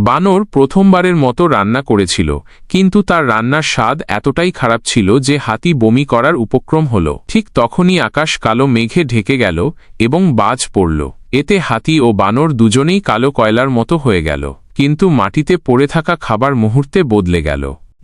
বানর প্রথমবারের মতো রান্না করেছিল, কিন্তু তার রান্নার স্বাদ এতটাই খারাপ ছিল যে হাতি বমি করার উপক্রম হল। ঠিক তখনই আকাশ কালো মেঘে ঢেকে গেল এবং বাজ পড়ল। এতে হাতি ও বানর দুজনেই কালো কয়লার মতো হয়ে গেল, কিন্তু মাটিতে পড়ে থাকা খাবার মুহূর্তে বদলে গেল।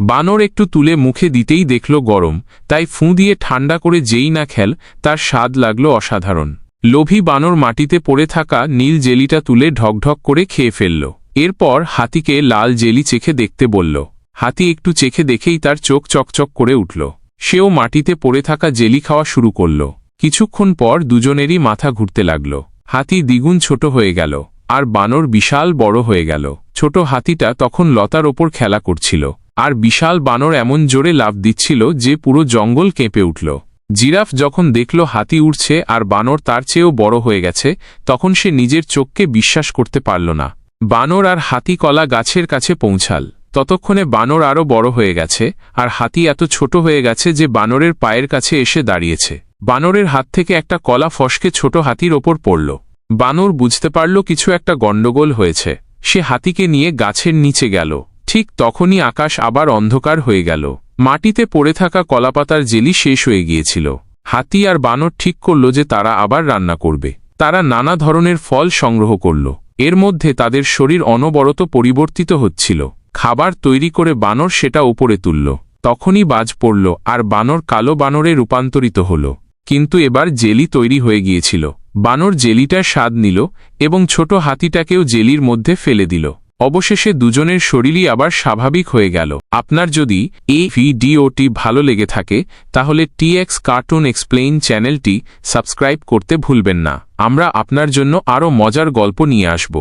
বানর একটু তুলে মুখে দিতেই দেখল গরম, তাই ফুঁ দিয়ে ঠান্ডা করে যেই না খেল, তার স্বাদ লাগল অসাধারণ। লোভী বানর মাটিতে পড়ে থাকা নীল জেলিটা তুলে ঢকঢক করে খেয়ে ফেলল। এরপর হাতিকে লাল জেলি চেখে দেখতে বলল। হাতি একটু চেখে দেখেই তার চোখ চকচক করে উঠল। সেও মাটিতে পড়ে থাকা জেলি খাওয়া শুরু করল। কিছুক্ষণ পর দুজনেরই মাথা ঘুরতে লাগল। হাতি দ্বিগুণ ছোট হয়ে গেল, আর বানর বিশাল বড় হয়ে গেল। ছোট হাতিটা তখন লতার ওপর খেলা করছিল, আর বিশাল বানর এমন জোরে লাফ দিচ্ছিল যে পুরো জঙ্গল কেঁপে উঠল। জিরাফ যখন দেখল হাতি উড়ছে আর বানর তার চেয়েও বড় হয়ে গেছে, তখন সে নিজের চোখকে বিশ্বাস করতে পারল না। বানর আর হাতি কলা গাছের কাছে পৌঁছাল। ততক্ষণে বানর আরও বড় হয়ে গেছে, আর হাতি এত ছোট হয়ে গেছে যে বানরের পায়ের কাছে এসে দাঁড়িয়েছে। বানরের হাত থেকে একটা কলা ফসকে ছোট হাতির ওপর পড়ল। বানর বুঝতে পারল কিছু একটা গণ্ডগোল হয়েছে। সে হাতিকে নিয়ে গাছের নিচে গেল। ঠিক তখনই আকাশ আবার অন্ধকার হয়ে গেল। মাটিতে পড়ে থাকা কলাপাতার জেলি শেষ হয়ে গিয়েছিল। হাতি আর বানর ঠিক করল যে তারা আবার রান্না করবে। তারা নানা ধরনের ফল সংগ্রহ করল। এর মধ্যে তাদের শরীর অনবরত পরিবর্তিত হচ্ছিল। খাবার তৈরি করে বানর সেটা উপরে তুলল। তখনই বাজ পড়ল, আর বানর কালো বানরে রূপান্তরিত হল। কিন্তু এবার জেলি তৈরি হয়ে গিয়েছিল। বানর জেলিটার স্বাদ নিল এবং ছোট হাতিটাকেও জেলির মধ্যে ফেলে দিল। অবশেষে দুজনের শরীরই আবার স্বাভাবিক হয়ে গেল। আপনার যদি এই ভিডিওটি ভালো লেগে থাকে, তাহলে টিএক্স কার্টুন এক্সপ্লেইন চ্যানেলটি সাবস্ক্রাইব করতে ভুলবেন না। আমরা আপনার জন্য আরও মজার গল্প নিয়ে আসব।